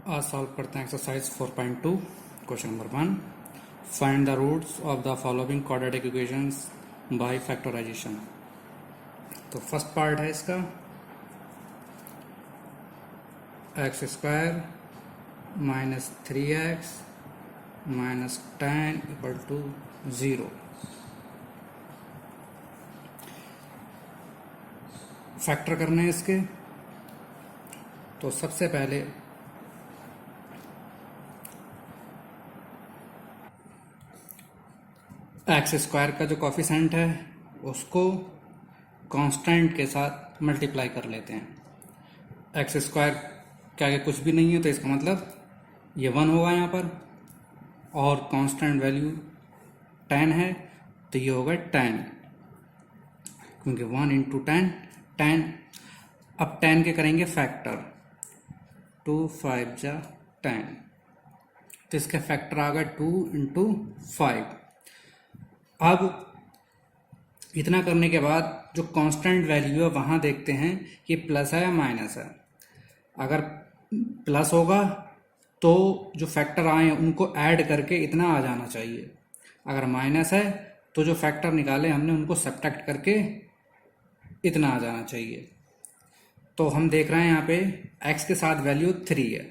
आज सॉल्व करते हैं exercise 4.2 question number 1। Find the roots of the following quadratic equations by factorization. तो first part है इसका X square minus 3x minus 10 equal to 0। Factor करने हैं इसके। तो सबसे पहले एक्स स्क्वायर का जो कॉफिशेंट है उसको कांस्टेंट के साथ मल्टीप्लाई कर लेते हैं। एक्स स्क्वायर के आगे कुछ भी नहीं है तो इसका मतलब ये 1 होगा यहाँ पर, और कांस्टेंट वैल्यू 10 है तो ये होगा 10, क्योंकि 1 इंटू 10 10। अब 10 के करेंगे फैक्टर, 2 5 जा 10, तो इसका फैक्टर आ गया 2 इंटू 5। अब इतना करने के बाद जो कांस्टेंट वैल्यू है वहाँ देखते हैं कि प्लस है या माइनस है। अगर प्लस होगा तो जो फैक्टर आए हैं उनको ऐड करके इतना आ जाना चाहिए। अगर माइनस है तो जो फैक्टर निकाले हमने उनको सब्ट्रैक्ट करके इतना आ जाना चाहिए। तो हम देख रहे हैं यहाँ पे x के साथ वैल्यू 3 है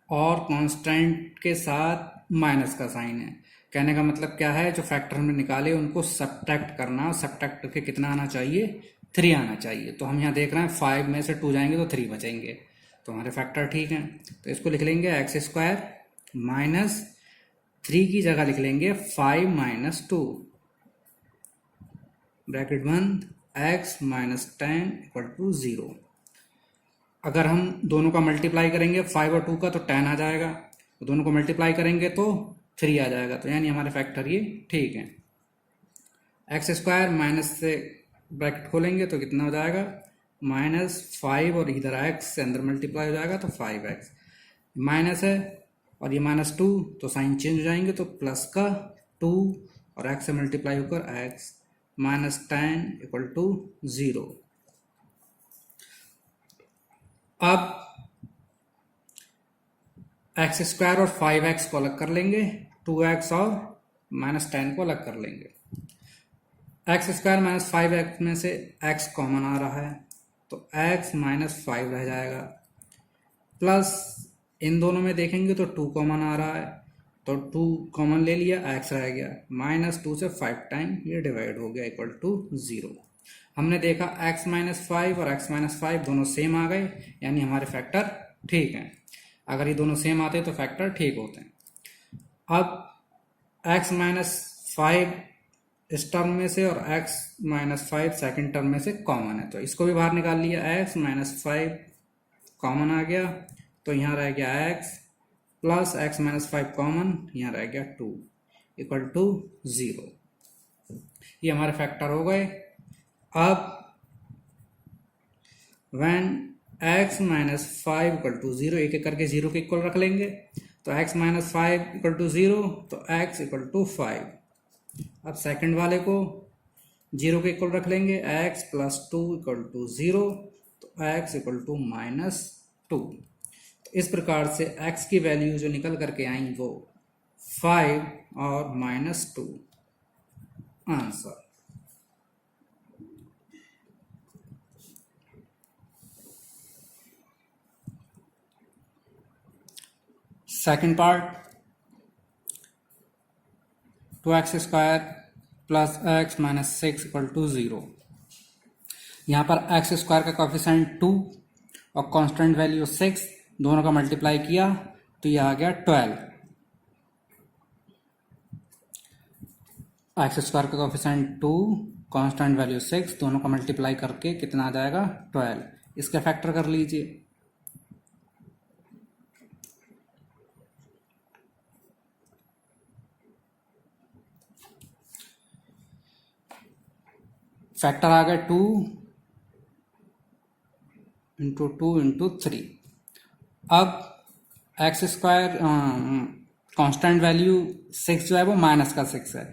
और कांस्टेंट के साथ माइनस का साइन है। कहने का मतलब क्या है, जो फैक्टर हमने निकाले उनको सब्ट्रैक्ट करना, सब्ट्रैक्ट करके कितना आना चाहिए, 3 आना चाहिए। तो हम यहाँ देख रहे हैं 5 में से 2 जाएंगे तो 3 बचेंगे, तो हमारे फैक्टर ठीक हैं। तो इसको लिख लेंगे एक्स स्क्वायर माइनस 3 की जगह लिख लेंगे 5 माइनस 2 ब्रैकेट बंद, एक्स माइनस 10 इक्वल टू 0। अगर हम दोनों का मल्टीप्लाई करेंगे 5 और 2 का तो 10 आ जाएगा, तो दोनों को मल्टीप्लाई करेंगे तो 3 आ जाएगा। तो यानी हमारे फैक्टर ये ठीक है। एक्स स्क्वायर माइनस से ब्रैकेट खोलेंगे तो कितना हो जाएगा, माइनस 5 और इधर एक्स से अंदर मल्टीप्लाई हो जाएगा तो 5x माइनस है और ये माइनस 2 तो साइन चेंज हो जाएंगे, तो प्लस का 2 और x से मल्टीप्लाई होकर x माइनस 10 इक्वल टू 0। अब एक्स स्क्वायर और 5x को अलग कर लेंगे, 2x और माइनस 10 को अलग कर लेंगे। एक्स स्क्वायर माइनस 5x में से x कॉमन आ रहा है तो x माइनस 5 रह जाएगा, प्लस इन दोनों में देखेंगे तो 2 कॉमन आ रहा है तो 2 कॉमन ले लिया, x रह गया, माइनस 2 से 5 टाइम ये डिवाइड हो गया इक्वल टू 0। हमने देखा x माइनस 5 और x माइनस 5 दोनों सेम आ गए, यानी हमारे फैक्टर ठीक हैं। अगर ये दोनों सेम आते तो फैक्टर ठीक होते हैं। अब x माइनस 5 इस टर्म में से और x माइनस 5 सेकेंड टर्म में से कॉमन है, तो इसको भी बाहर निकाल लिया, x माइनस 5 कॉमन आ गया तो यहाँ रह गया x plus x minus 5 common, यहाँ रह गया 2 इक्वल टू 0। ये हमारे फैक्टर हो गए। अब when x minus 5 equal to 0, एक एक करके 0 के इक्वल रख लेंगे, तो x माइनस 5 इक्वल टू 0 तो x इक्वल टू 5। अब सेकंड वाले को 0 के इक्वल रख लेंगे, x प्लस 2 इक्वल टू 0 तो x इक्वल टू माइनस 2। तो इस प्रकार से x की वैल्यू जो निकल करके आई वो 5 और minus 2 answer. Second part 2x square plus x minus 6 equal to 0। यहाँ पर x स्क्वायर का कॉफिशेंट 2 और कांस्टेंट वैल्यू 6, दोनों का मल्टीप्लाई किया तो यह आ गया 12। x स्क्वायर का कॉफिशेंट 2, कांस्टेंट वैल्यू 6, दोनों का मल्टीप्लाई करके कितना आ जाएगा 12। इसका फैक्टर कर लीजिए। फैक्टर आ गया 2 इंटू 2 इंटू 3। अब एक्स स्क्वायर कांस्टेंट वैल्यू 6 जो है वो माइनस का 6 है।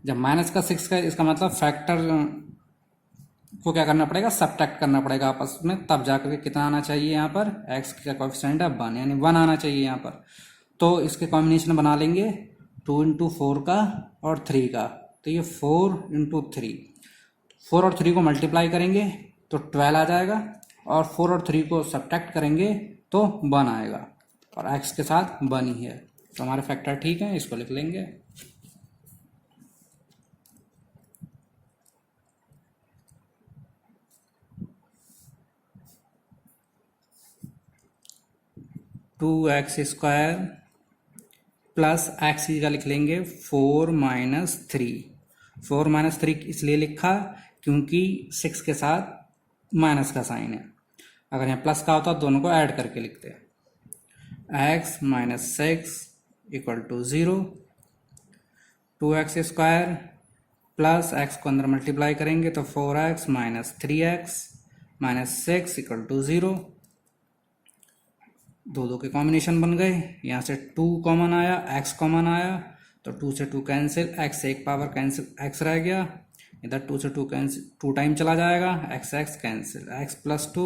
जब माइनस का 6 का इसका मतलब फैक्टर को क्या करना पड़ेगा, सब्ट्रैक्ट करना पड़ेगा आपस में, तब जाकर के कितना आना चाहिए यहाँ पर, x का कोएफिशिएंट है 1, यानी 1 आना चाहिए यहाँ पर। तो इसके कॉम्बिनेशन बना लेंगे 2 इंटू 4 का और 3 का, तो ये 4 इंटू 3, 4 और 3 को मल्टीप्लाई करेंगे तो 12 आ जाएगा, और 4 और 3 को सब्ट्रैक्ट करेंगे तो 1 आएगा, और x के साथ 1 ही है, तो हमारे फैक्टर ठीक है, इसको लिख लेंगे। Two X square plus X की जगह लिख लेंगे 4 माइनस 3। 4 माइनस 3 इसलिए लिखा क्योंकि 6 के साथ माइनस का साइन है, अगर यहाँ प्लस का होता तो दोनों को ऐड करके लिखते हैं। X minus 6 equal to 0। 2x square plus X को अंदर मल्टीप्लाई करेंगे तो 4x minus 3x minus 6 equal to 0। दो के कॉम्बिनेशन बन गए, यहाँ से 2 कॉमन आया, x कॉमन आया, तो 2 से 2 कैंसिल, x से एक पावर कैंसिल, x रह गया, इधर 2 से 2 कैंसिल, 2 टाइम चला जाएगा, x cancel, x plus 2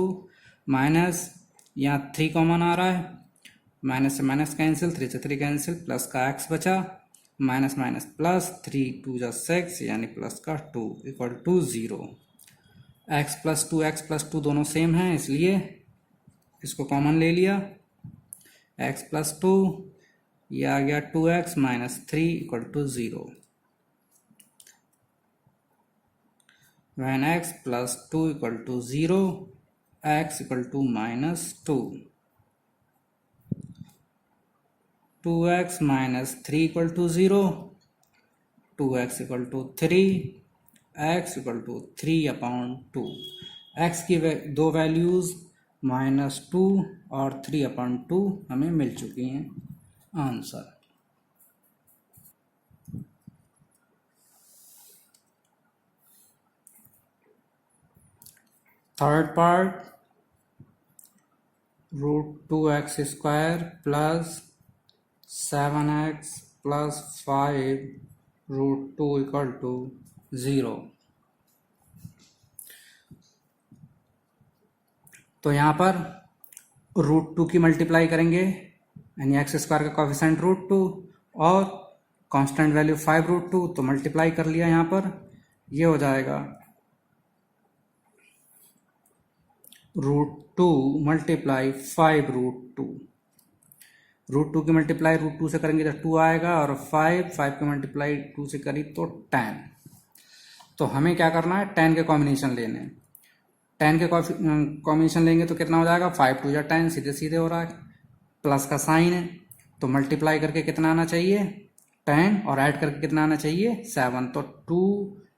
minus, यहाँ 3 कॉमन आ रहा है, माइनस से माइनस कैंसिल, 3 से 3 कैंसिल, प्लस का x बचा, माइनस माइनस प्लस, 3 2 जा 6 यानी प्लस का 2 equal to 0। x plus two दोनों सेम हैं इसलिए इसको कॉमन ले लिया, x प्लस 2, ये आ गया 2x minus 3 equal to 0। when x plus 2 equal to 0, x equal to minus 2, 2x minus 3 equal to 0, 2x equal to 3, x equal to 3/2। x की दो वैल्यूज़ -2 और 3/2 हमें मिल चुकी हैं। Answer. Third part, √2x square plus 7x plus 5 √2 equal to 0। तो यहाँ पर √2 की मल्टीप्लाई करेंगे, यानी एक्स स्क्वायर का कोफिशिएंट √2 और कांस्टेंट वैल्यू 5 √2, तो मल्टीप्लाई कर लिया यहाँ पर, ये हो जाएगा √2 मल्टीप्लाई 5 √2। √2 की मल्टीप्लाई √2 से करेंगे तो 2 आएगा, और 5 की मल्टीप्लाई 2 से करी तो 10। तो हमें क्या करना है, 10 के कॉम्बिनेशन लेने हैं। 10 के कॉम्बिनेशन लेंगे तो कितना हो जाएगा, 5 2 या 10, सीधे सीधे हो रहा है, प्लस का साइन है, तो मल्टीप्लाई करके कितना आना चाहिए 10, और ऐड करके कितना आना चाहिए 7, तो 2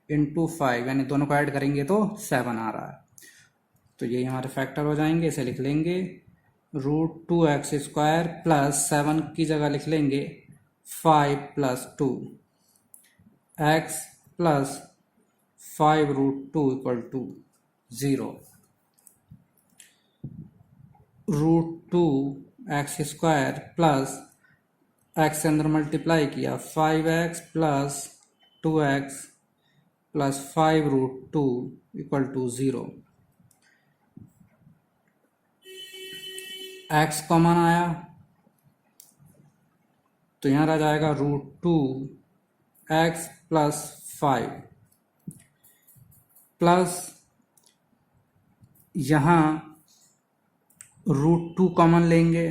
इंटू 5 यानी दोनों को ऐड करेंगे तो 7 आ रहा है। तो यही हमारे फैक्टर हो जाएंगे, इसे लिख लेंगे √2x स्क्वायर प्लस 7 की जगह लिख लेंगे 5 plus 2, x plus 5 √2 equal to 0। √2x square plus x से अंदर मल्टीप्लाई किया 5x plus 2x plus 5 √2 equal to 0। x common आया तो यहाँ रह जाएगा √2x प्लस 5 प्लस यहाँ √2 कॉमन लेंगे,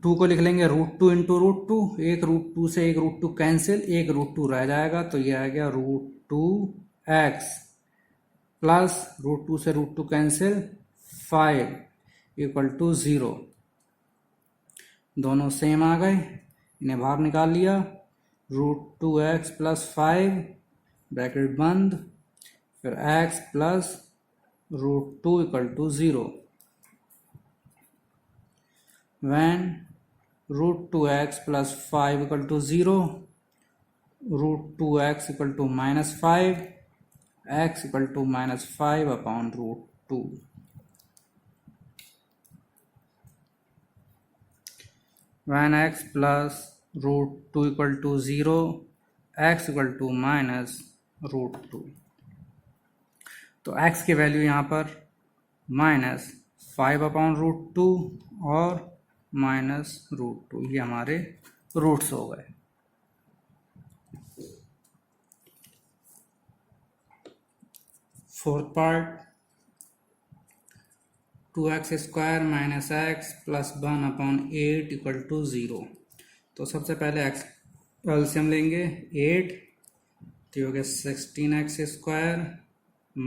2 को लिख लेंगे √2 इंटू √2, एक √2 से एक √2 कैंसिल, एक √2 रह जाएगा, तो ये आ गया √2x प्लस √2 से √2 कैंसिल 5 इक्वल टू 0। दोनों सेम आ गए, इन्हें बाहर निकाल लिया, √2x प्लस 5 ब्रैकेट बंद, फिर x plus √2 equal to 0। when √2x plus 5 equal to 0, √2x equal to -5, x equal to -5/√2। when x plus √2 equal to 0, x equal to √2। तो x की वैल्यू यहाँ पर -5/√2 और -√2, ये हमारे रूट्स हो गए। Fourth part, 2x² - x + 1/8 = 0। तो सबसे पहले x एलसीएम लेंगे 8, तो ये हो गया 16x² -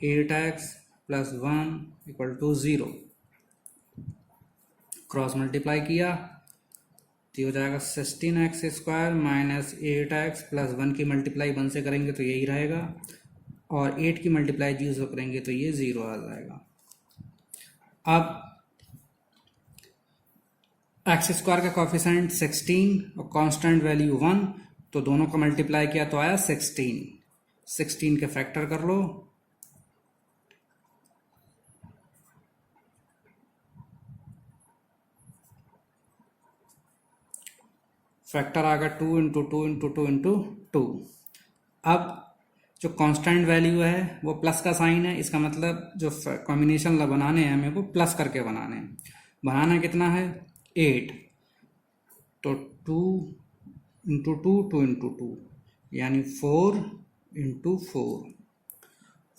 8x + 1 = 0। क्रॉस मल्टीप्लाई किया तो ये हो जाएगा 16x² - 8x + 1 की मल्टीप्लाई 1 से करेंगे तो यही रहेगा, और 8 की मल्टीप्लाई 0 से करेंगे तो ये 0 आ जाएगा। अब x² का कॉफिशेंट 16 और कांस्टेंट वैल्यू 1, तो दोनों का मल्टीप्लाई किया तो आया 16। 16 के फैक्टर कर लो, फैक्टर आ गया 2 × 2 × 2 × 2। अब जो कांस्टेंट वैल्यू है वो प्लस का साइन है, इसका मतलब जो कॉम्बिनेशन बनाने हैं हमें वो प्लस करके बनाने हैं। बनाना कितना है 8, तो 2 × 2 2 × 2 यानी 4 × 4।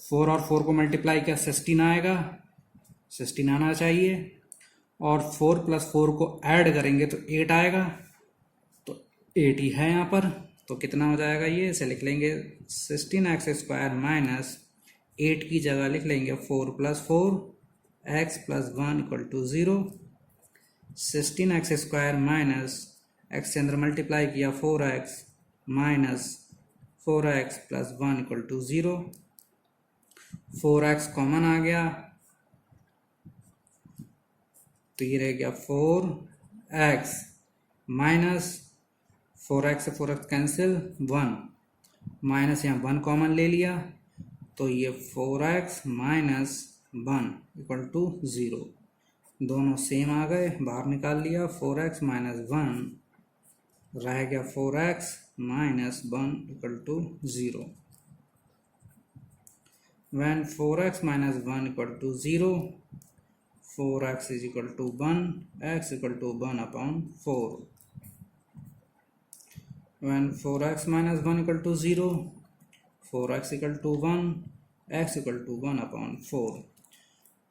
4 और 4 को मल्टीप्लाई किया 16 आएगा, 16 आना चाहिए, और 4 + 4 को ऐड करेंगे तो 8 आएगा, तो 8 ही है यहाँ पर। तो कितना हो जाएगा ये, इसे लिख लेंगे 16x² - 8 की जगह लिख लेंगे 4 + 4 x + 1 = 0। 16x² - x से अंदर मल्टीप्लाई किया 4x - 4x + 1 = 0। 4x कॉमन आ गया तो ये रह गया 4x माइनस 4x से 4x कैंसिल 1, माइनस यहाँ 1 कॉमन ले लिया तो ये 4x - 1 = 0। दोनों सेम आ गए, बाहर निकाल लिया। 4x - 1 रह गया 4x - 1 = 0। When 4x - 1 = 0, 4x = 1, x = 1/4. When 4x - 1 = 0, 4x = 1, x = 1/4।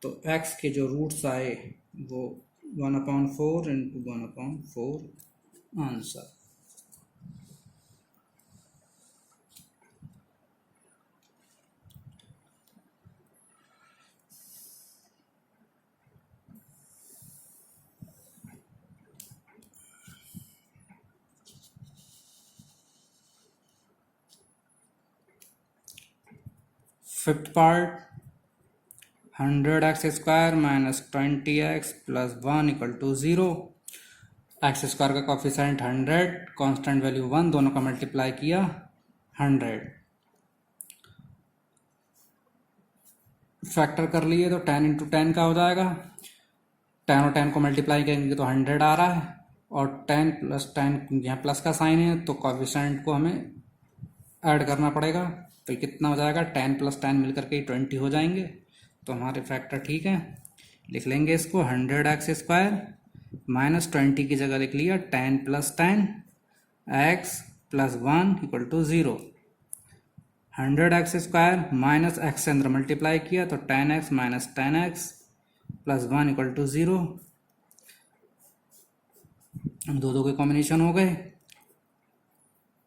तो x के जो रूट्स आए वो 1/4 × 1/4 answer. Fifth part, 100x² - 20x + 1 = 0। x² का कॉफिशेंट 100, कांस्टेंट वैल्यू 1, दोनों का मल्टीप्लाई किया 100। फैक्टर कर लिए तो 10 × 10 का हो जाएगा। 10 और 10 को मल्टीप्लाई करेंगे तो 100 आ रहा है, और 10 + 10 यहाँ प्लस का साइन है तो कॉफिशेंट को हमें ऐड करना पड़ेगा। तो कितना हो जाएगा, 10 + 10 मिलकर के 20 हो जाएंगे। तो हमारे फैक्टर ठीक है, लिख लेंगे इसको 100x² - 20 की जगह लिख लिया 10 + 10 x + 1 = 0। 100x² - x से अंदर मल्टीप्लाई किया तो 10x - 10x + 1 = 0। दो के कॉम्बिनेशन हो गए।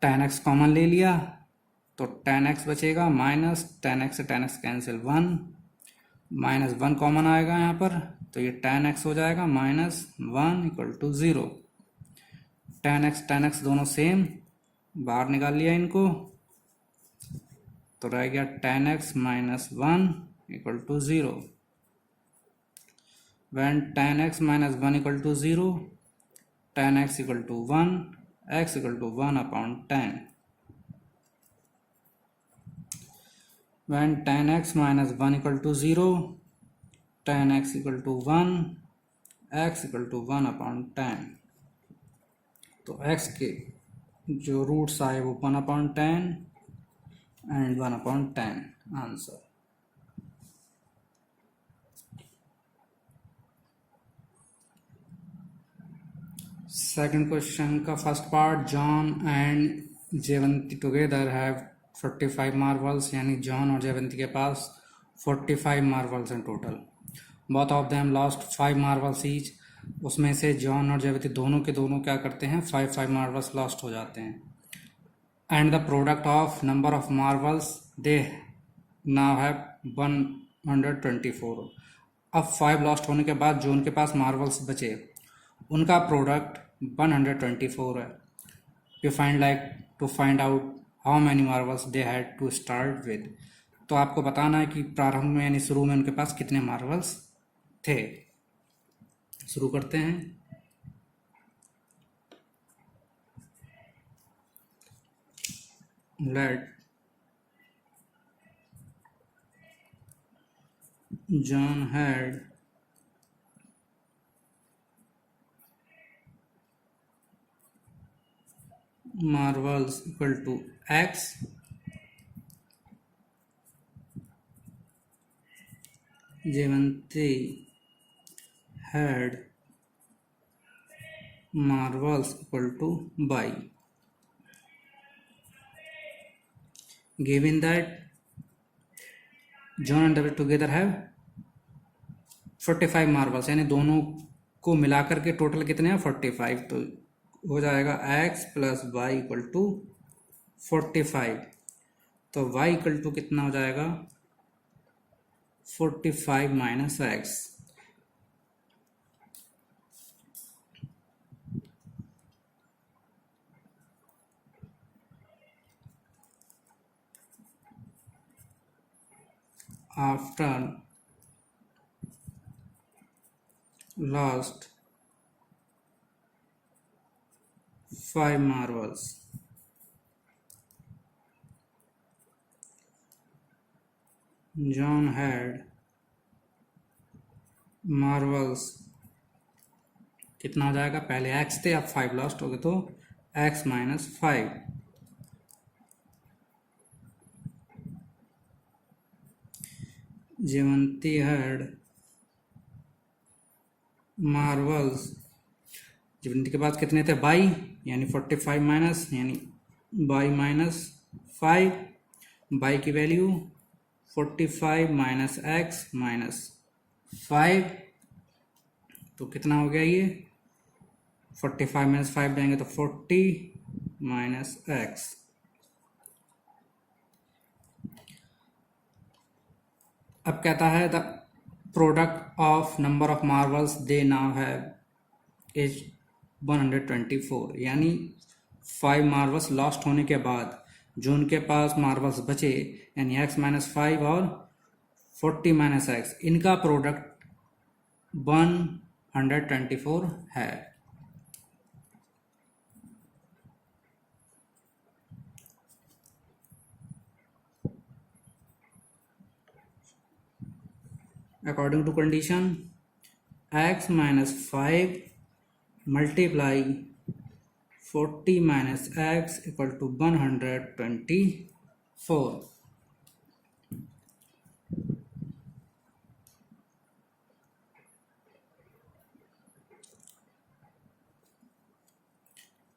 10x कॉमन ले लिया तो 10x बचेगा, माइनस 10x से 10x कैंसिल 1, -1 कॉमन आएगा यहाँ पर तो ये 10x हो जाएगा, -1 = 0। 10x 10x दोनों सेम, बाहर निकाल लिया इनको तो रह गया 10x - 1 = 0। When 10x - 1 = 0, 10x = 1, x = 1/10। When 10x - 1 = 0, 10x = 1, x = 1/10। तो x के जो रूट्स आए वो 1/10, and 1/10 answer. Second question का first part, John and Jayvanti together have 45 marbles, यानी जॉन और जयवंती के पास 45 marbles in total. Both of them lost 5 marbles each. उसमें से जॉन और जयवंती दोनों के दोनों क्या करते हैं, 5 marbles lost हो जाते हैं. And the product of number of marbles they now have 124. अब 5 लॉस्ट होने के बाद जो उनके पास मार्वल्स बचे उनका प्रोडक्ट 124 है. You find to find out how many marvels they had to start with. तो आपको बताना है कि प्रारंभ में यानी शुरू में उनके पास कितने मार्वल्स थे. शुरू करते हैं. Let John had marvels equal to x, Jayvanti had marvels equal to y. Given that John and David together have 45 marbles, यानी दोनों को मिलाकर के टोटल कितने हैं 45. तो हो जाएगा x plus y equal to 45. तो y इक्वल टू कितना हो जाएगा 45 minus x. After lost 5 marbles, John had marbles कितना हो जाएगा, पहले x थे अब 5 लॉस्ट हो गए तो x minus 5. Jayvanti had marvels, Jayvanti के पास कितने थे बाई, यानी 45 माइनस यानी बाई माइनस 5. बाई की वैल्यू 45 माइनस एक्स माइनस 5. तो कितना हो गया ये 45 माइनस 5 देंगे तो 40 माइनस एक्स. अब कहता है the product of number of marbles they now have is 124, यानी 5 मार्बल्स लॉस्ट होने के बाद जो उनके पास मार्बल्स बचे यानी x माइनस 5 और 40 माइनस एक्स, इनका प्रोडक्ट 124 है. According to condition, x minus 5 multiply 40 minus x equal to 124.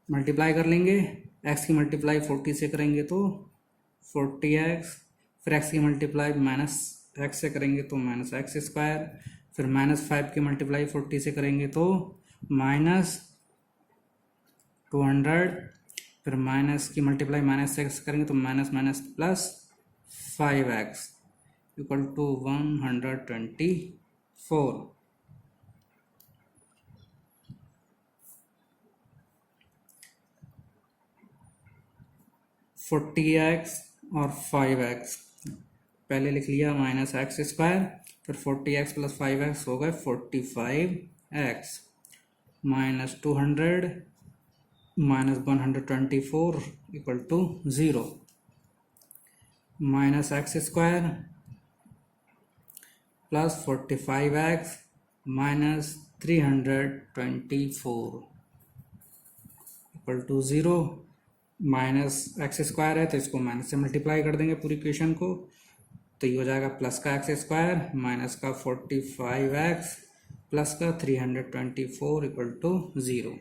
Multiply कर लेंगे, x की मल्टीप्लाई 40 से करेंगे तो 40x, फिर x की मल्टीप्लाई माइनस x से करेंगे तो माइनस एक्स स्क्वायर, फिर माइनस 5 की मल्टीप्लाई 40 से करेंगे तो माइनस 200, फिर माइनस की मल्टीप्लाई माइनस एक्स करेंगे तो minus minus plus 5x equal to 124. $40 और 5x पहले लिख लिया माइनस एक्स स्क्वायर, फिर 40x प्लस 5x हो गए 45x minus 200 minus 124 equal to 0. Minus x square plus 45x minus 324 equal to 0. Minus x square है तो इसको माइनस से मल्टीप्लाई कर देंगे पूरी इक्वेशन को, तो ये हो जाएगा प्लस का एक्स स्क्वायर माइनस का 45x प्लस का 324 इक्वल टू 0।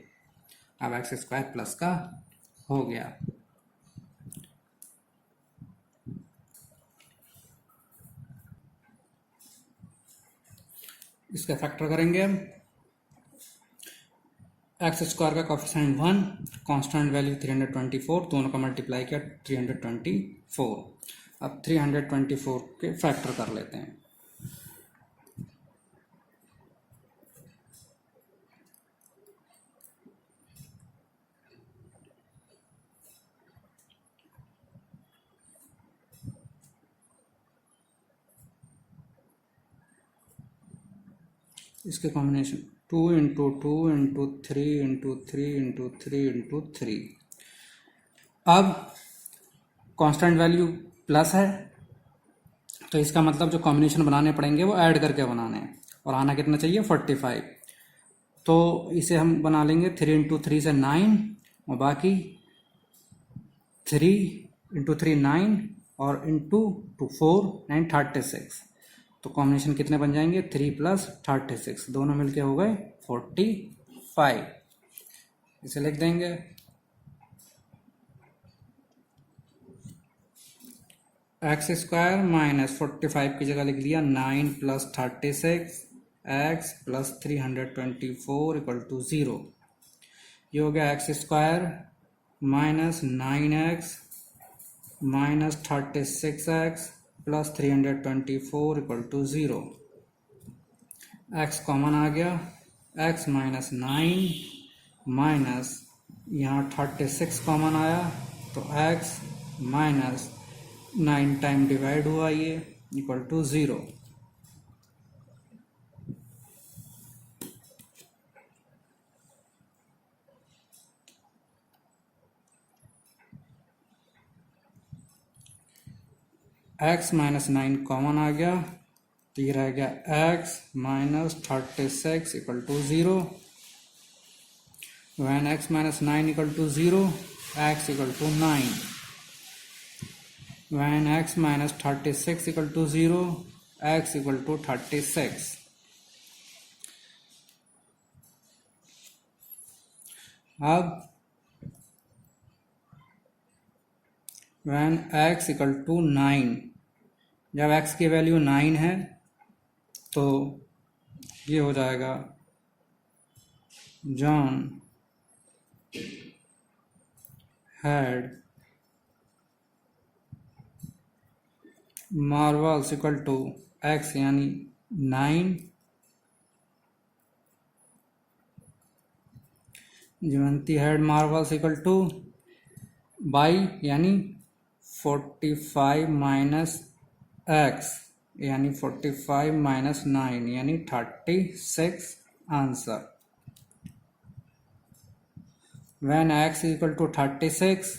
अब एक्स स्क्वायर प्लस का हो गया। इसका फैक्टर करेंगे हम। एक्स स्क्वायर का कॉफिशेंट 1, कांस्टेंट वैल्यू 324, दोनों का मल्टीप्लाई किया 324। अब 324 के फैक्टर कर लेते हैं। इसके combination 2 into 2 into 3 into 3 into 3 into 3। अब कांस्टेंट वैल्यू प्लस है तो इसका मतलब जो कॉम्बिनेशन बनाने पड़ेंगे वो ऐड करके बनाने हैं, और आना कितना चाहिए 45। तो इसे हम बना लेंगे 3 इंटू 3 से 9, और बाकी 3 इंटू 3 9 और इंटू 2 4 9 36। तो कॉम्बिनेशन कितने बन जाएंगे 3 प्लस 36, दोनों मिलके हो गए 45। इसे लिख देंगे एक्स स्क्वायर माइनस 45 की जगह लिख दिया 9 plus 36 X plus 324 equal to 0। ये हो गया X square minus 9x minus 36x plus 324 equal to 0। x common आ गया, x माइनस 9 माइनस यहाँ 36 कॉमन आया तो x माइनस 9 टाइम डिवाइड हुआ ये equal to 0। x minus 9 common आ गया तो ये रह गया x minus 36 equal to 0। When x minus 9 equal to 0, x equal to 9। When x minus 36 equal to 0, x equal to 36. अब when x equal to 9, जब x की वैल्यू 9 है तो ये हो जाएगा John had marbles equal to x यानी 9, Jivanti had marbles equal to by यानी 45 माइनस x यानी 45 माइनस 9 यानी 36 answer. When x equal to 36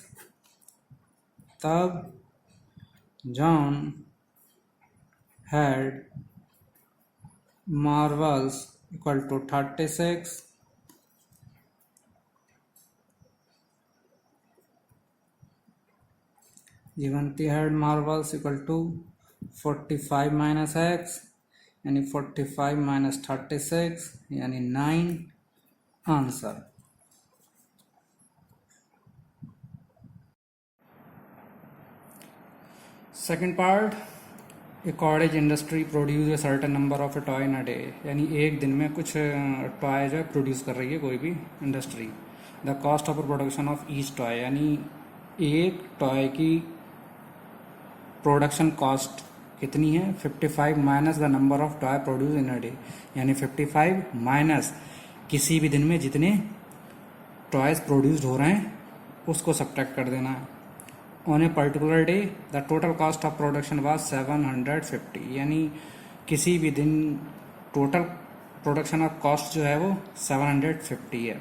तब John had marbles equal to 36, जीवंती had marbles equal to 45 minus x यानी 45 minus 36 यानी 9 answer. Second part, A cottage industry produce a certain number of A toy in a day, यानी एक दिन में कुछ toy जो है प्रोड्यूस कर रही है कोई भी industry. The cost of production of each toy, यानी एक टॉय की प्रोडक्शन कॉस्ट कितनी है 55 minus the number of toy produce in a day, यानी 55 माइनस किसी भी दिन में जितने टॉयज प्रोड्यूस्ड हो रहे हैं उसको सब्ट्रैक्ट कर देना है। On a particular day the total cost of production was 750, यानी किसी भी दिन टोटल प्रोडक्शन ऑफ कॉस्ट जो है वो 750 है।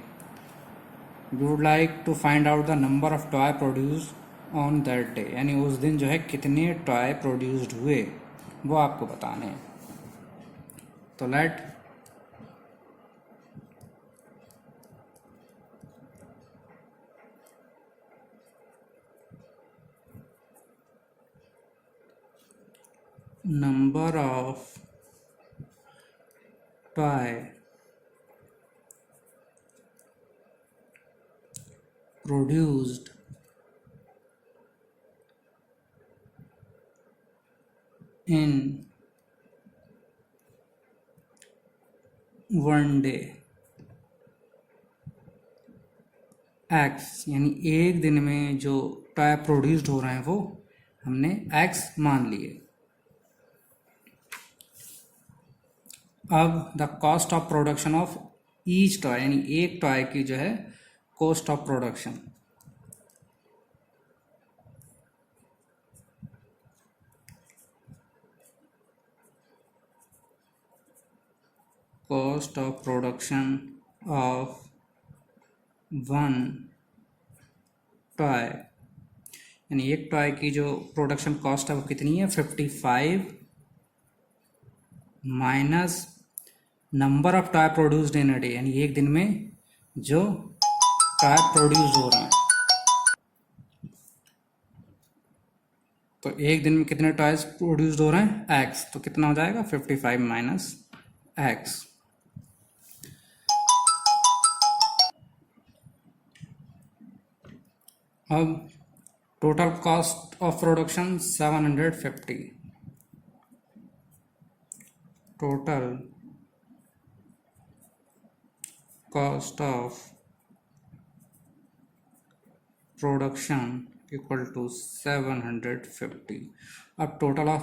We would like to find out the number of toy produce on that day, यानी उस दिन जो है कितने टॉय प्रोड्यूस्ड हुए वो आपको बताने हैं। तो late number of toy produced in one day x, यानी एक दिन में जो टॉय प्रोड्यूस्ड हो रहे हैं वो हमने x मान लिए। अब the cost of production of each toy, यानी एक टॉय की जो है cost of production, cost of production of one toy, यानी एक टॉय की जो प्रोडक्शन कॉस्ट है वो कितनी है 55 minus number of toy produced in a day, यानी एक दिन में जो टॉय प्रोड्यूस हो रहे हैं। तो एक दिन में कितने टॉयज प्रोड्यूस्ड हो रहे हैं x, तो कितना हो जाएगा 55 माइनस x। अब total cost of production 750, total cost of production equal to 750। अब total of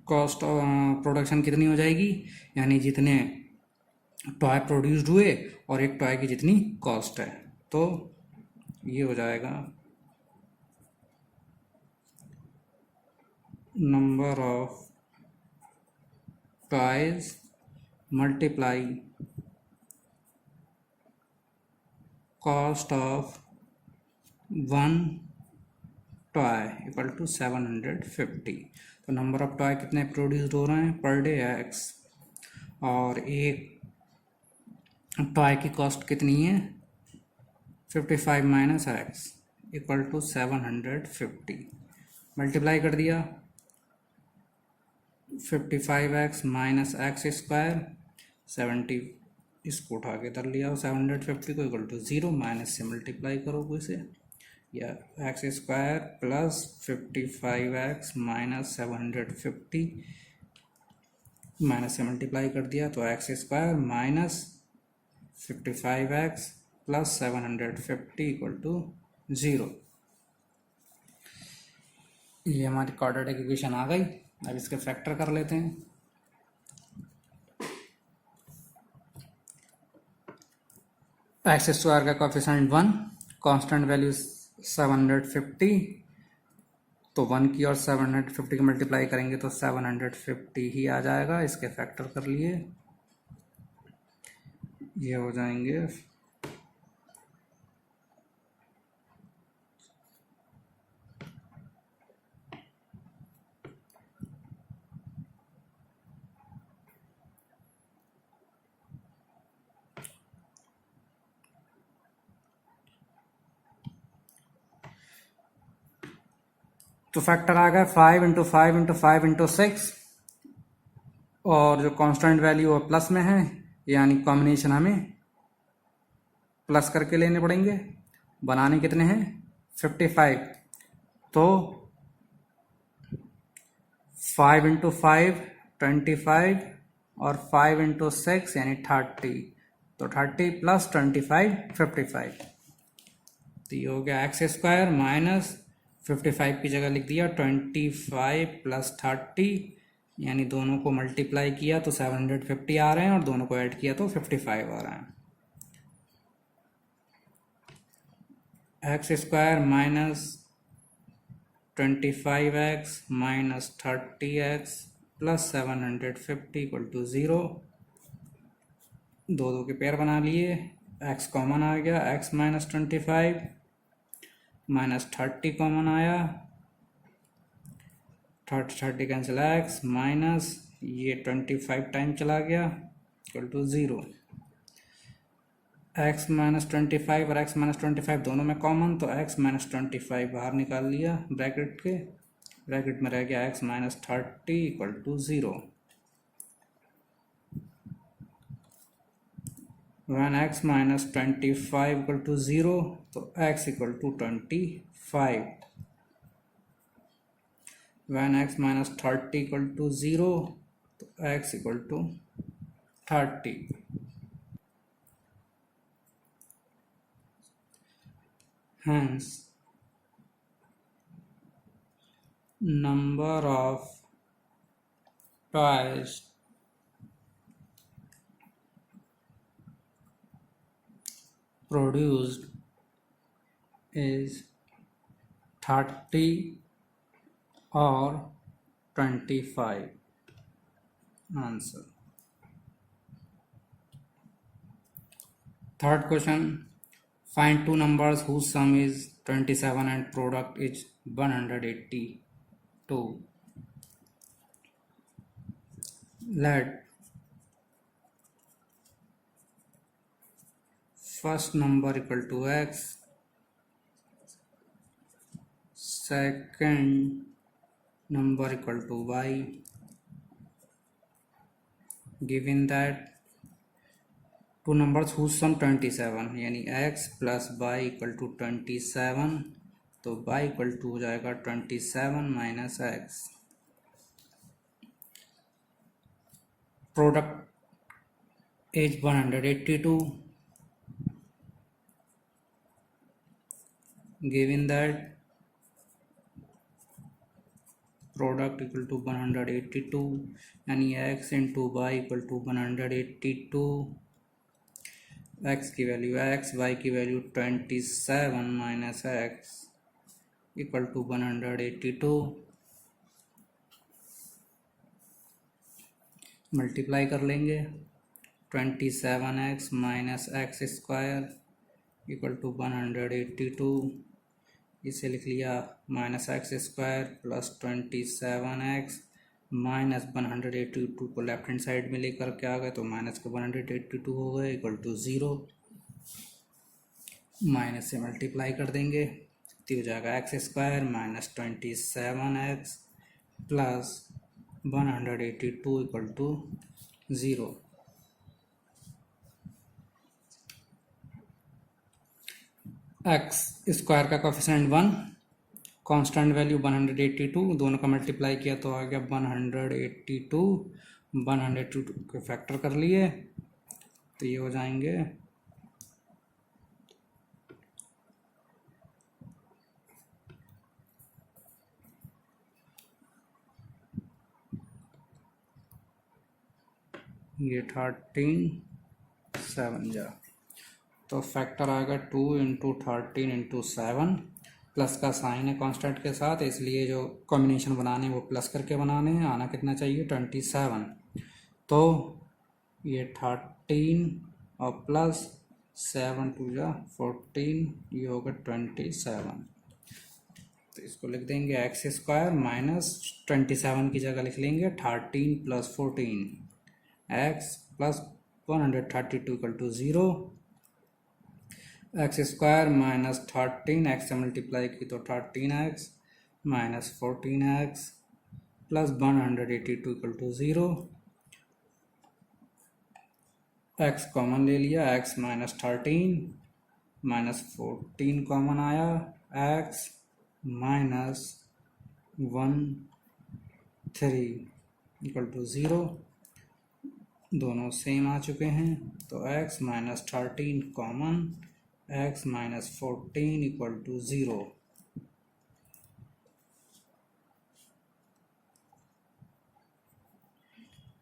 cost of production कितनी हो जाएगी, यानी जितने टॉय प्रोड्यूस्ड हुए और एक टॉय की जितनी कॉस्ट है, तो ये हो जाएगा number of toys multiply cost of one toy equal to 750। तो नंबर ऑफ टॉय कितने प्रोड्यूस्ड हो रहे हैं पर डे x, और एक टॉय की कॉस्ट कितनी है 55 minus x equal to 750। Multiply कर दिया 55x माइनस एक्स स्क्वायर 70, इसको उठा के इधर लिया 750 को इक्वल टू 0, माइनस से मल्टीप्लाई करो इसे, या x square plus 55x minus 750, minus से मल्टीप्लाई कर दिया तो x square minus 55x plus 750 equal to 0। ये हमारी क्वाड्रेटिक इक्वेशन आ गई। अब इसके फैक्टर कर लेते हैं। एक्स स्क्वायर का कोफिशिएंट 1, कांस्टेंट वैल्यू 750, तो 1 की और 750 की मल्टीप्लाई करेंगे तो 750 ही आ जाएगा। इसके फैक्टर कर लिए, ये हो जाएंगे तो फैक्टर आ गया 5 इंटू 5 इंटू 5 इंटू 6, और जो कांस्टेंट वैल्यू है प्लस में है, यानी कॉम्बिनेशन हमें प्लस करके लेने पड़ेंगे। बनाने कितने हैं 55, तो 5 इंटू 5 25 और 5 इंटू 6 यानी 30, तो 30 प्लस 25 55। तो ये हो गया एक्स स्क्वायर माइनस 55 की जगह लिख दिया 25 प्लस 30, यानी दोनों को मल्टीप्लाई किया तो 750 आ रहे हैं और दोनों को ऐड किया तो 55 आ रहा है। X square minus 25x minus 30x plus 750 equal to 0। दो के पेयर बना लिए, x कॉमन आ गया, x माइनस 25 माइनस 30 कॉमन आया, 30 कैंसिल, x माइनस ये 25 टाइम चला गया इक्वल टू 0। x माइनस 25 और x माइनस 25 दोनों में कॉमन, तो x माइनस 25 बाहर निकाल लिया ब्रैकेट के, ब्रैकेट में रह गया x minus 30 equal to 0। when x minus 25 equal to 0 तो x equal to 25। when x minus 30 equal to 0 तो x equal to 30। hence number of toys produced is 30 or 25। Answer. Third question. Find two numbers whose sum is 27 and product is 182. Let first number equal to x, second number equal to y, given that two numbers whose sum 27 यानी x plus y equal to 27, तो y equal to हो जाएगा 27 minus x. Product is 182, given that product equal to 182 यानी x into y equal to 182, x की value x, y की value 27 minus x equal to 182। Multiply कर लेंगे 27x minus x square equal to 182, इसे लिख लिया minus x square plus 27x minus 182 को left hand side में लेकर के आ गए तो माइनस के 182 हो गए इक्वल टू 0। माइनस से मल्टीप्लाई कर देंगे तो हो जाएगा x square minus 27x plus 182 equal to 0। X square का कोफिशिएंट 1, कांस्टेंट वैल्यू 182, दोनों का मल्टीप्लाई किया तो आ गया 182। 182 के फैक्टर कर लिए तो ये हो जाएंगे ये 13 7 जा, तो फैक्टर आएगा 2 इंटू 13 इंटू 7। प्लस का साइन है कांस्टेंट के साथ, इसलिए जो कॉम्बिनेशन बनाने हैं वो प्लस करके बनाने हैं। आना कितना चाहिए 27, तो ये 13 और प्लस 7 टू जा 14, ये होगा 27। तो इसको लिख देंगे एक्स स्क्वायर माइनस 27 की जगह लिख लेंगे 13 plus 14 x plus 132 equal to 0। X square minus 13 x से मल्टीप्लाई की तो 13x minus 14x plus 182 equal to 0। X common ले लिया, एक्स माइनस 13 माइनस 14 कॉमन आया, एक्स माइनस 13 इक्वल टू 0। दोनों सेम आ चुके हैं तो x minus 13 common, x minus 14 equal to 0।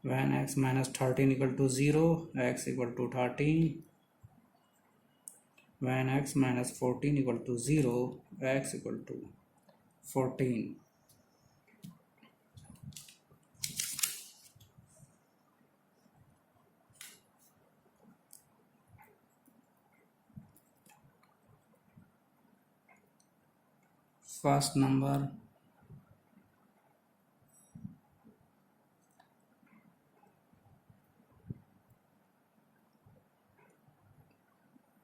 when x minus 13 equal to 0, x equal to 13, when x minus 14 equal to 0, x equal to 14। first number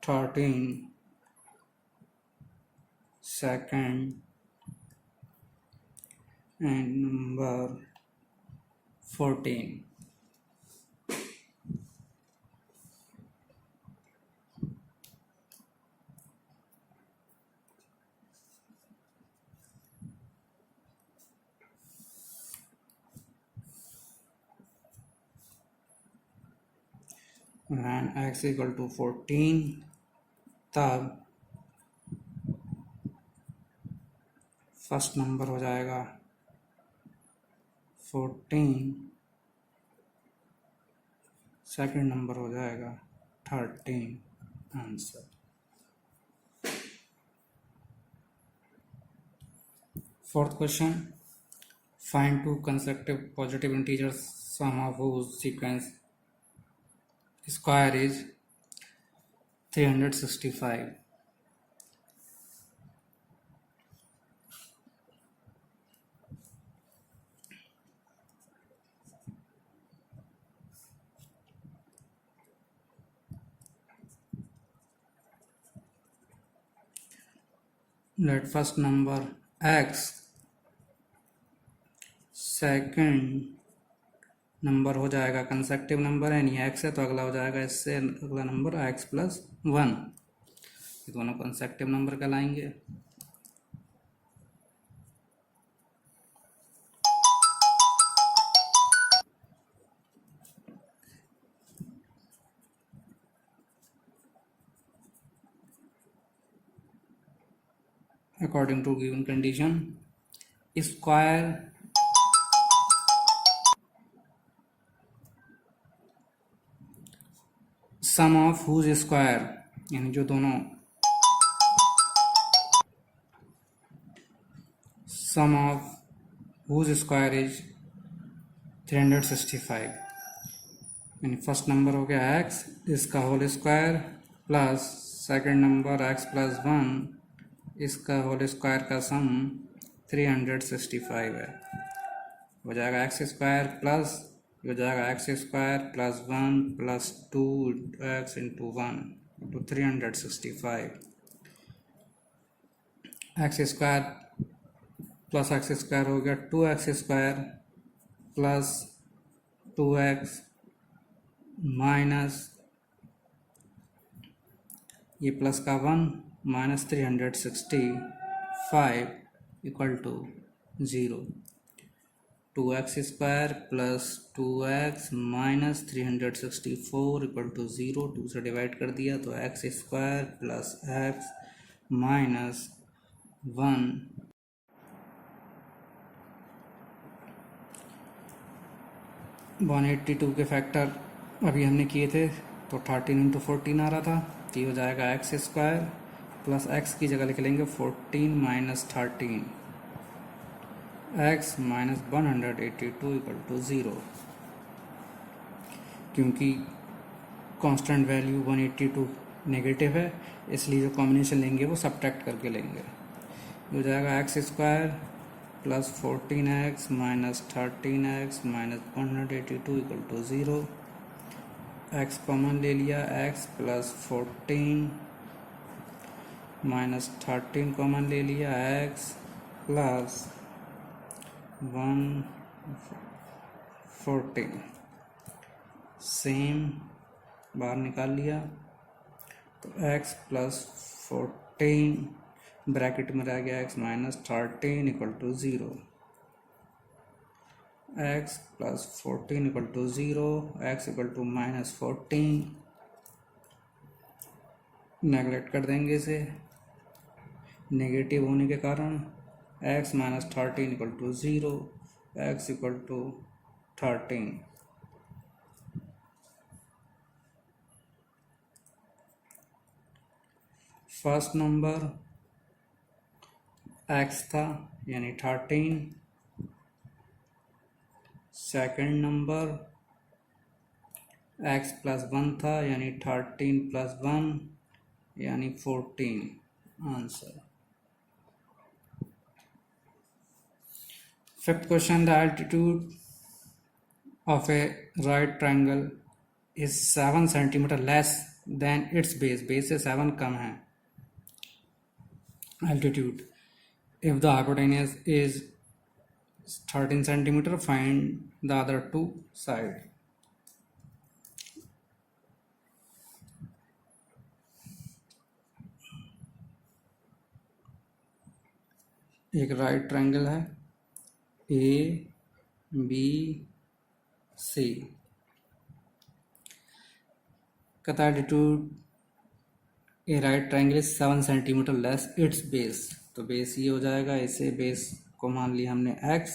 13, second and number 14. When x equal to 14, तब first number हो जाएगा 14, second number हो जाएगा 13. Answer. Fourth question. Find two consecutive positive integers, sum of whose sequence square is 365. Let first number x, second number हो जाएगा consecutive number है, नहीं x है तो अगला हो जाएगा इससे अगला नंबर एक्स प्लस 1. ये दोनों कंसेक्टिव नंबर कहलाएंगे. According to given condition, square sum of whose square, यानी जो दोनों sum of whose square is 365. यानी फर्स्ट नंबर हो गया x, इसका whole square plus second number x plus 1, इसका होल स्क्वायर का सम 365 है. हो जाएगा एक्स स्क्वायर प्लस, हो जाएगा x square plus 1 plus 2x into 1 into 365. X square plus x square हो गया 2x square plus 2x minus ये प्लस का 1 minus 365 equal to 0. 2x square plus 2x minus 364 equal to 0. 2 से divide कर दिया तो x square plus x minus 1 182 के factor अभी हमने किए थे तो 13 इंटू 14 आ रहा था. तो ये हो जाएगा एक्स स्क्वायर प्लस एक्स की जगह लिख लेंगे 14 minus 13 x minus 182 equal to 0. क्योंकि कांस्टेंट वैल्यू 182 नेगेटिव है इसलिए जो कॉम्बिनेशन लेंगे वो सब्ट्रैक्ट करके लेंगे. हो जाएगा x square plus 14x minus 13x minus 182 equal to 0. x common ले लिया, x प्लस 14 माइनस 13 कॉमन ले लिया, x प्लस 114 सेम बाहर निकाल लिया तो x प्लस 14 ब्रैकेट में रह गया x minus 13 equal to 0. x plus 14 equal to 0, x equal to minus 14. Neglect कर देंगे इसे नेगेटिव होने के कारण. x minus 13 equal to 0, x equal to 13. First number x था यानी 13. सेकंड नंबर x प्लस 1 था यानी 13 प्लस 1 यानी 14. Answer. Fifth question, the altitude of a right triangle is 7 centimeter less than its base. Base से 7 कम है. Altitude. If the hypotenuse is 13 centimeter. Find the other two side. एक right triangle है ए B सी का altitude A right triangle is 7 centimetre less it's base. तो base ये हो जाएगा, ऐसे बेस को मान लिया हमने x,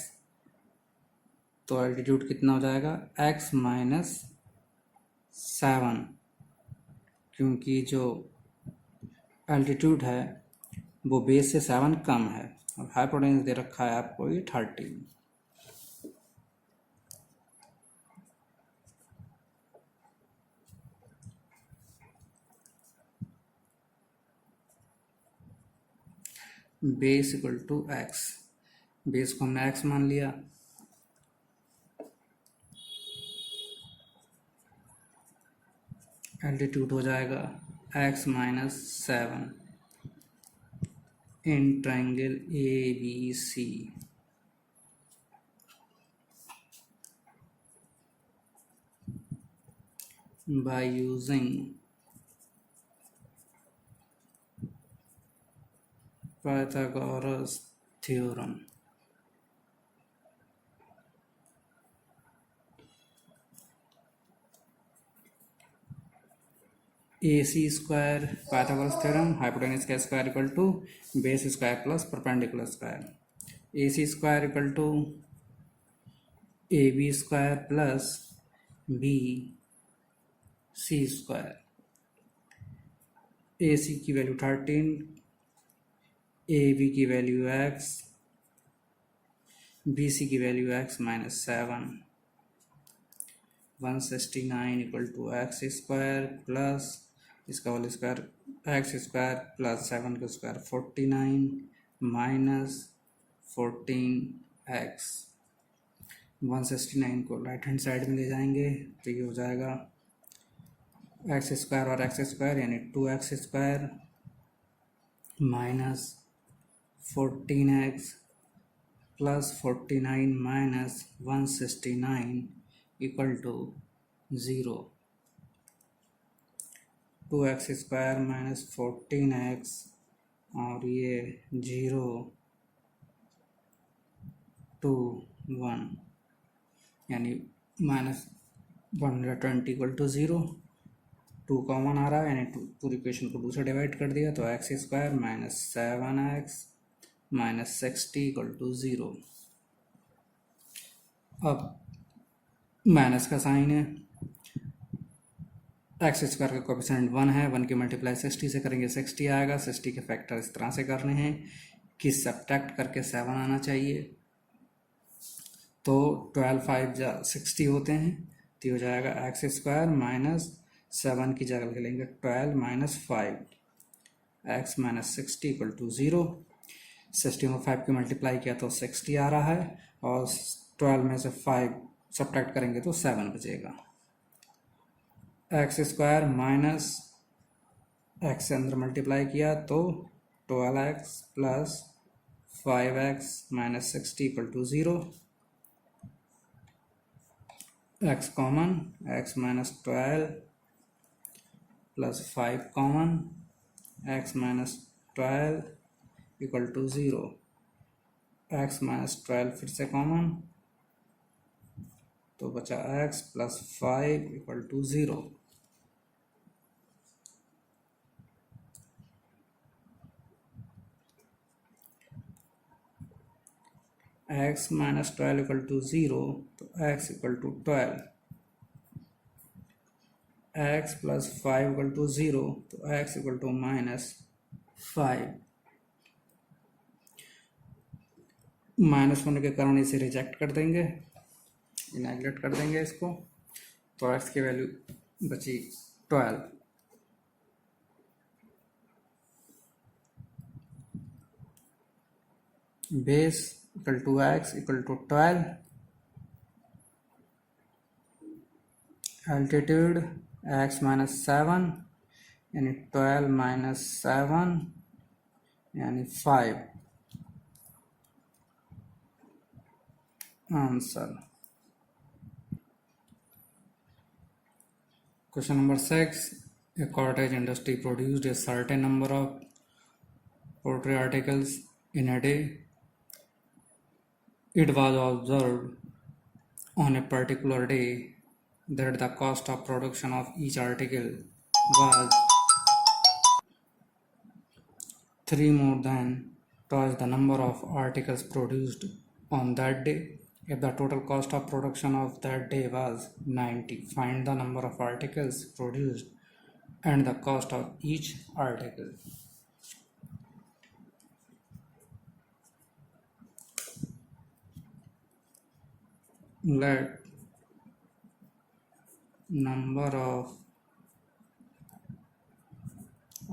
तो एल्टीट्यूड कितना हो जाएगा x माइनस 7, क्योंकि जो एल्टीट्यूड है वो बेस से 7 कम है और हाइपोटेन्यूज दे रखा है आपको ये 13। Base equal to x, base को हमने एक्स मान लिया, एल्टीट्यूड हो जाएगा x minus 7 in triangle A B C. by using Pythagoras theorem. AC square Pythagoras theorem, hypotenuse का square equal to base square plus perpendicular square. AC square equal to AB square plus BC square. AC की value 13, AB की value x, BC की value x minus 7, 169 equal to X square plus इसका whole square X square plus 7 का square 49 minus 14x। 169 को right hand side में ले जाएंगे तो ये हो जाएगा एक्स स्क्वायर और एक्स स्क्वायर यानी 2x square minus 14x plus 49 minus 169 equal to 0। 2x square minus 14x और ये 0 2 1 यानी माइनस 120 इक्वल टू 0। 2 कॉमन आ रहा है यानी पूरी इक्वेशन को 2 से डिवाइड कर दिया तो x square minus 7x minus 60 equal to 0। अब माइनस का साइन है, एक्स स्क्वायर का कोएफिशिएंट 1 है, 1 की मल्टीप्लाई 60 से करेंगे 60 आएगा। 60 के फैक्टर इस तरह से करने हैं कि सब्ट्रैक्ट करके 7 आना चाहिए, तो 12 5 जा 60 होते हैं तो हो जाएगा एक्स स्क्वायर माइनस 7 की जगह ले लेंगे 12 minus 5 x minus 60 equal to 0। 60 में 5 की मल्टीप्लाई किया तो 60 आ रहा है और 12 में से 5 सब्ट्रैक्ट करेंगे तो 7 बचेगा। एक्स स्क्वायर माइनस एक्स से अंदर मल्टीप्लाई किया तो 12x plus 5x minus 60 equal to 0। X common, x minus 12 plus 5 common, x minus 12 equal to 0। X minus 12 फिर से कॉमन तो बचा x plus 5 equal to 0। x minus 12 equal to 0 तो x equal to 12, x plus 5 equal to 0 तो x equal to minus 5। Minus होने के कारण इसे रिजेक्ट कर देंगे, इनेग्लेक्ट कर देंगे इसको, तो x की वैल्यू बची 12। Base equal to x equal to 12, altitude x minus 7 यानी 12 माइनस 7 यानी 5। Answer. Question number 6. A cottage industry produced a certain number of poultry articles in a day. It was observed on a particular day that the cost of production of each article was 3 more than twice the number of articles produced on that day. If the total cost of production of that day was 90, find the number of articles produced and the cost of each article. Let number of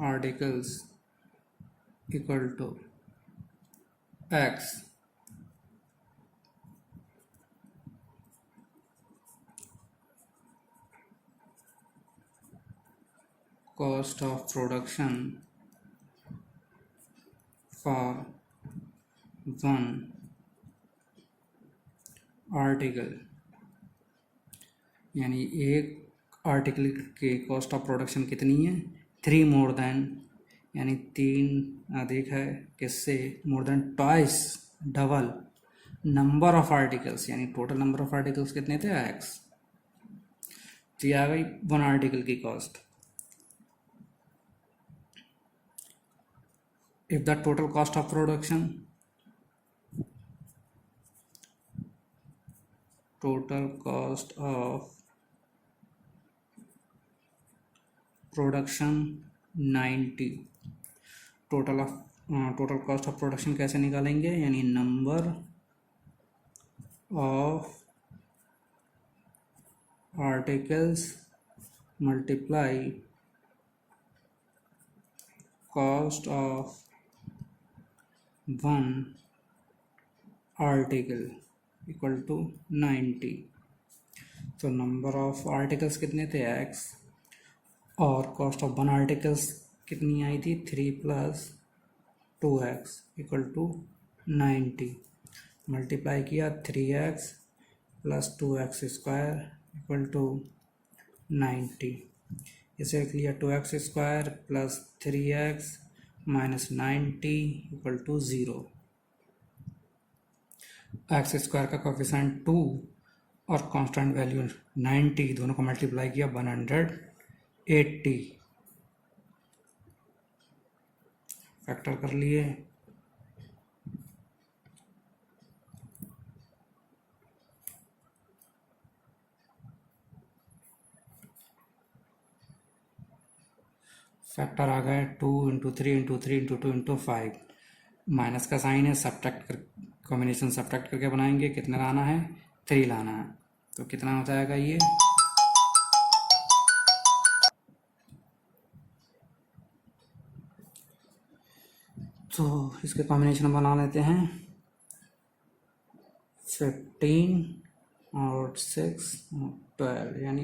articles equal to x, cost of production for one article, यानी एक article के cost of production कितनी है, 3 more than, यानी 3 अधिक है किससे, more than twice, double number of articles, यानी टोटल नंबर ऑफ आर्टिकल्स कितने थे, एक्स। तो ये आ गई वन आर्टिकल की cost. If the total cost of production, total cost of production 90, total cost of production कैसे निकालेंगे, यानी number of articles multiply cost of one article equal to 90। तो नंबर ऑफ आर्टिकल्स कितने थे, एक्स, और cost of one articles कितनी आई थी, 3 + 2x equal to 90। Multiply किया 3x + 2x² इक्वल टू 90। इसे लिख लिया 2x² + 3x - 90 equal to 0। x² का कोफिशिएंट 2 और कांस्टेंट वैल्यू 90, दोनों को मल्टीप्लाई किया 180, फैक्टर कर लिए। फैक्टर आ गया 2 × 3 × 3 × 2 × 5। माइनस का साइन है, सब्ट्रैक्ट कर, कॉम्बिनेशन सब्ट्रैक्ट करके बनाएंगे। कितना लाना है, 3 लाना है, तो कितना हो जाएगा ये, तो इसके कॉम्बिनेशन बना लेते हैं 15 और 6 और 12, यानी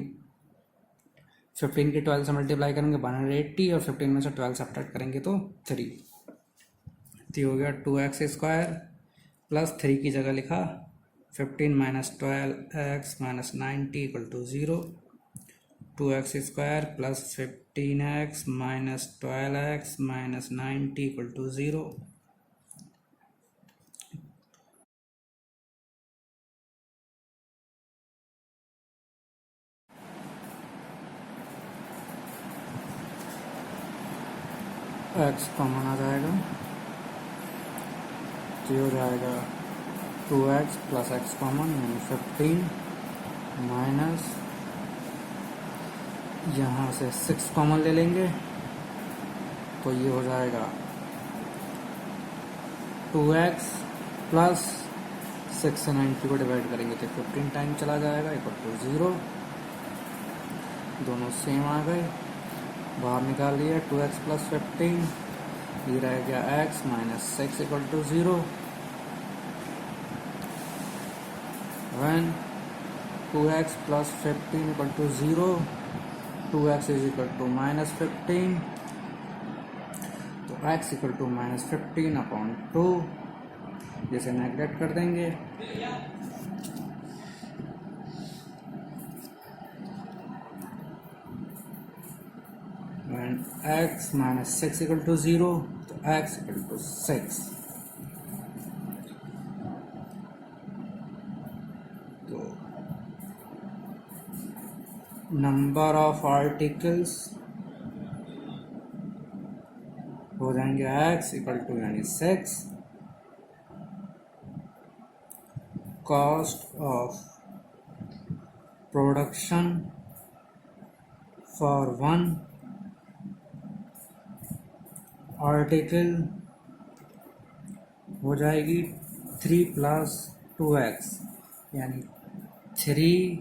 15 की 12 से मल्टीप्लाई करेंगे 180 और 15 में से 12 सब्ट्रैक्ट करेंगे तो 3। तो हो गया 2x² + 3 की जगह लिखा 15 - 12x - 90 equal to 0। 2x² + 15x - 12x - 90 equal to 0। x common आ जाएगा, तो हो जाएगा 2x + x कॉमन, यानी 15 माइनस, यहाँ से 6 कॉमन ले लेंगे तो ये हो जाएगा 2x + 6 से 90 को डिवाइड करेंगे तो 15 टाइम चला जाएगा इक्वल टू 0। दोनों सेम आ गए, बाहर निकाल लिया 2x + 15, ये रह गया x - 6 equal to 0। when 2x + 15 equal to 0, 2x is equal to -15, तो x इक्वल टू -15/2, जिसे नेगलेक्ट कर देंगे। And x minus 6 equal to 0, तो x इक्वल टू 6। तो नंबर ऑफ आर्टिकल्स हो जाएंगे x इक्वल टू यानी 6, cost of production for one article हो जाएगी 3 प्लस 2x, यानी 3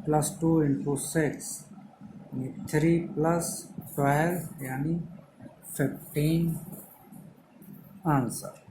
प्लस 2 इंटू 6 यानी 3 प्लस 12 यानी 15 आंसर।